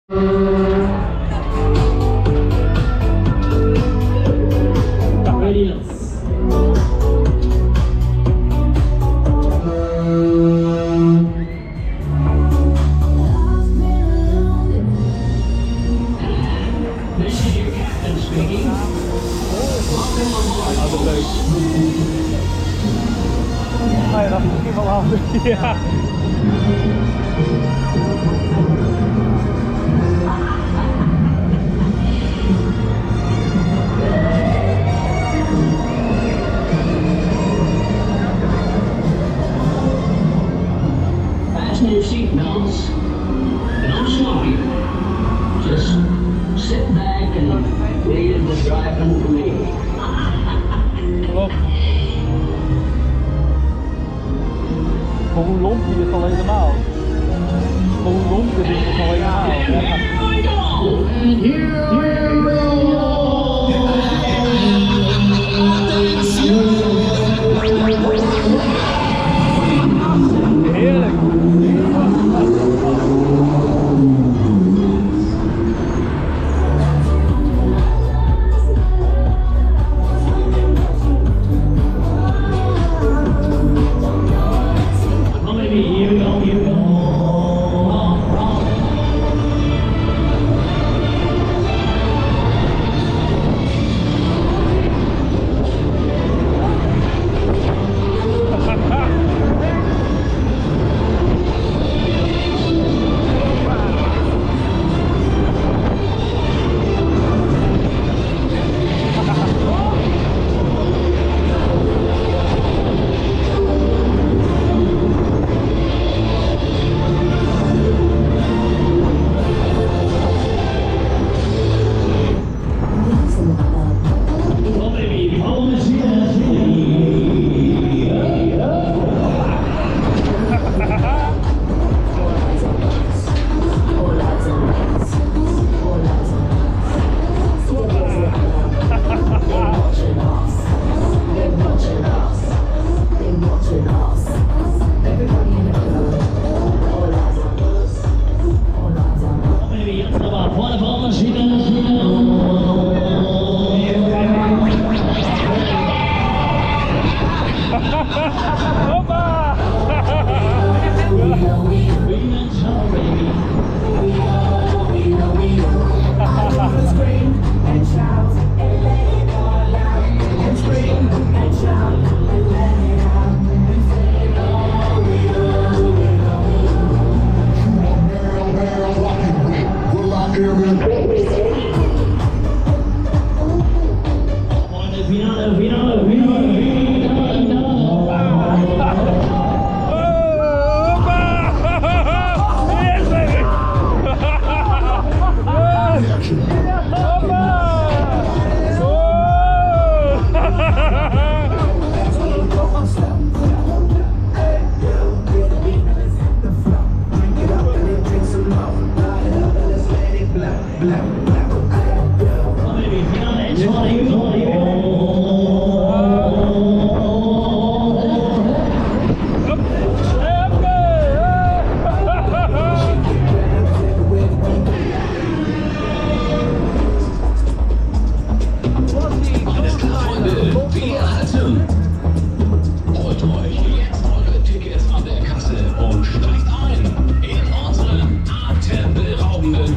Nee, dat is misschien wel handig. Ja. Fasten your seatbelts. Don't stop you. Just sit back and leave the driving to me. Klopt. Voor hoe lomp die is al helemaal. Voor hoe lomp dit is al helemaal. Here we go! And here we go! Heerlijk.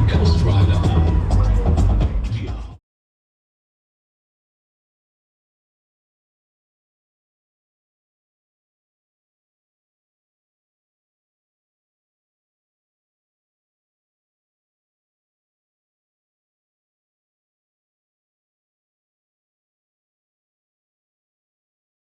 Ghost Rider.